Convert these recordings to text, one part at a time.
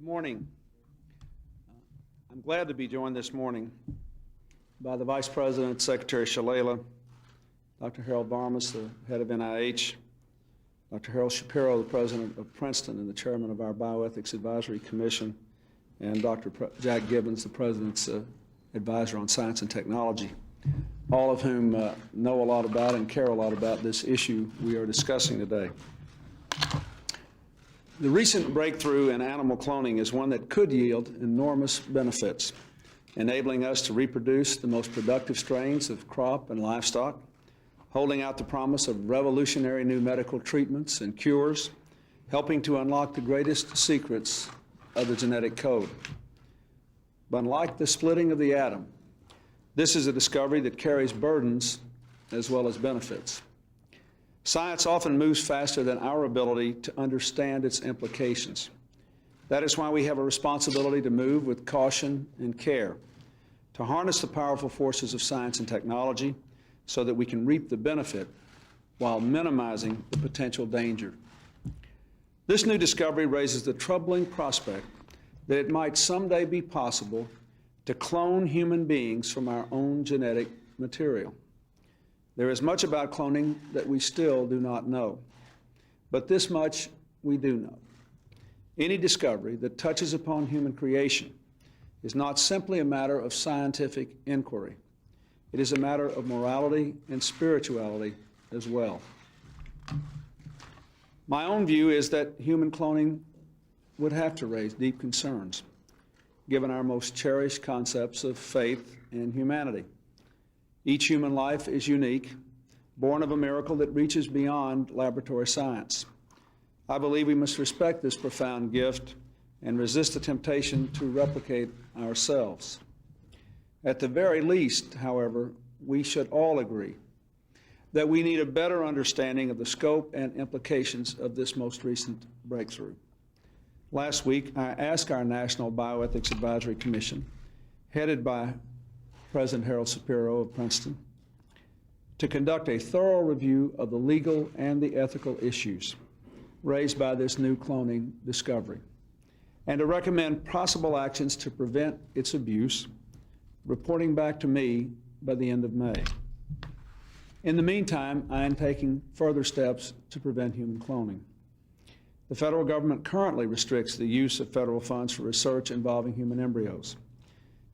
Good morning. I'm glad to be joined this morning by the Vice President, Secretary Shalala, Dr. Harold Varmus, the head of NIH, Dr. Harold Shapiro, the President of Princeton and the Chairman of our Bioethics Advisory Commission, and Dr. Jack Gibbons, the President's Advisor on Science and Technology, all of whom know a lot about and care a lot about this issue we are discussing today. The recent breakthrough in animal cloning is one that could yield enormous benefits, enabling us to reproduce the most productive strains of crop and livestock, holding out the promise of revolutionary new medical treatments and cures, helping to unlock the greatest secrets of the genetic code. But unlike the splitting of the atom, this is a discovery that carries burdens as well as benefits. Science often moves faster than our ability to understand its implications. That is why we have a responsibility to move with caution and care, to harness the powerful forces of science and technology so that we can reap the benefit while minimizing the potential danger. This new discovery raises the troubling prospect that it might someday be possible to clone human beings from our own genetic material. There is much about cloning that we still do not know, but this much we do know. Any discovery that touches upon human creation is not simply a matter of scientific inquiry. It is a matter of morality and spirituality as well. My own view is that human cloning would have to raise deep concerns, given our most cherished concepts of faith and humanity. Each human life is unique, born of a miracle that reaches beyond laboratory science. I believe we must respect this profound gift and resist the temptation to replicate ourselves. At the very least, however, we should all agree that we need a better understanding of the scope and implications of this most recent breakthrough. Last week, I asked our National Bioethics Advisory Commission, headed by President Harold Shapiro of Princeton, to conduct a thorough review of the legal and the ethical issues raised by this new cloning discovery, and to recommend possible actions to prevent its abuse, reporting back to me by the end of May. In the meantime, I am taking further steps to prevent human cloning. The federal government currently restricts the use of federal funds for research involving human embryos.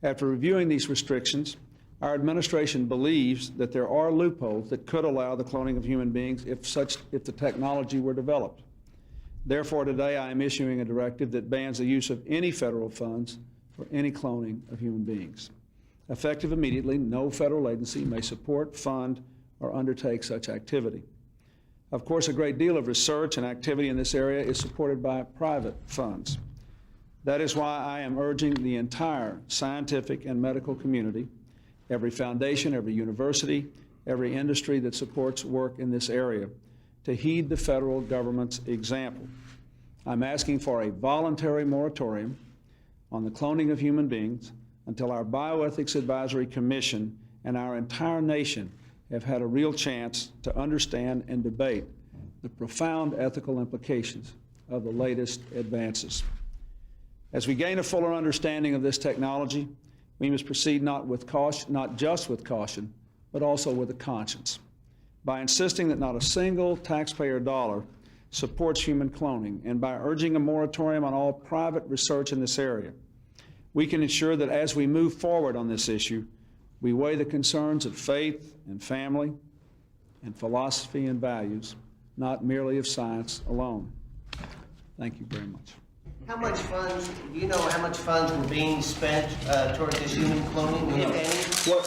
After reviewing these restrictions, our administration believes that there are loopholes that could allow the cloning of human beings if the technology were developed. Therefore, today I am issuing a directive that bans the use of any federal funds for any cloning of human beings. Effective immediately, no federal agency may support, fund, or undertake such activity. Of course, a great deal of research and activity in this area is supported by private funds. That is why I am urging the entire scientific and medical community, every foundation, every university, every industry that supports work in this area, to heed the federal government's example. I'm asking for a voluntary moratorium on the cloning of human beings until our Bioethics Advisory Commission and our entire nation have had a real chance to understand and debate the profound ethical implications of the latest advances. As we gain a fuller understanding of this technology, we must proceed not just with caution, but also with a conscience, by insisting that not a single taxpayer dollar supports human cloning, and by urging a moratorium on all private research in this area. We can ensure that as we move forward on this issue, we weigh the concerns of faith and family and philosophy and values, not merely of science alone. Thank you very much. How much funds, do you know how much funds were being spent towards this human cloning, if any? Well,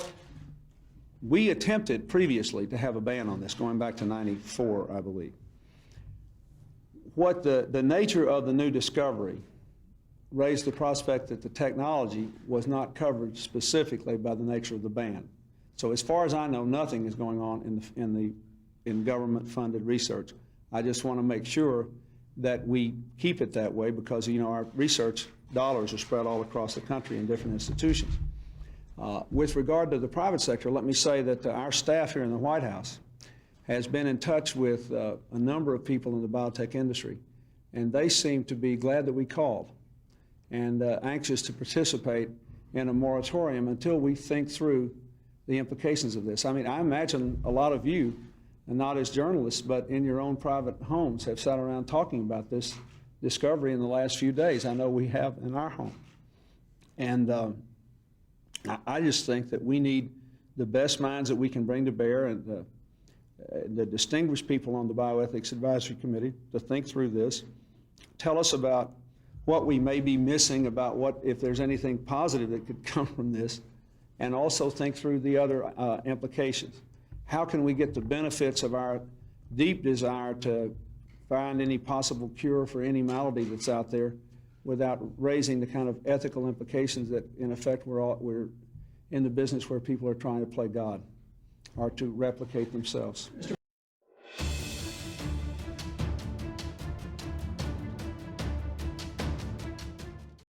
we attempted previously to have a ban on this, going back to '94, I believe. What the nature of the new discovery raised the prospect that the technology was not covered specifically by the nature of the ban. So as far as I know, nothing is going on in government-funded research. I just want to make sure that we keep it that way because, you know, our research dollars are spread all across the country in different institutions. With regard to the private sector, let me say that our staff here in the White House has been in touch with a number of people in the biotech industry, and they seem to be glad that we called and anxious to participate in a moratorium until we think through the implications of this. I mean, I imagine a lot of you, and not as journalists, but in your own private homes, have sat around talking about this discovery in the last few days. I know we have in our home. And I just think that we need the best minds that we can bring to bear, and the distinguished people on the Bioethics Advisory Committee to think through this, tell us about what we may be missing, about what, if there's anything positive that could come from this, and also think through the other implications. How can we get the benefits of our deep desire to find any possible cure for any malady that's out there without raising the kind of ethical implications that, in effect, we're in the business where people are trying to play God or to replicate themselves.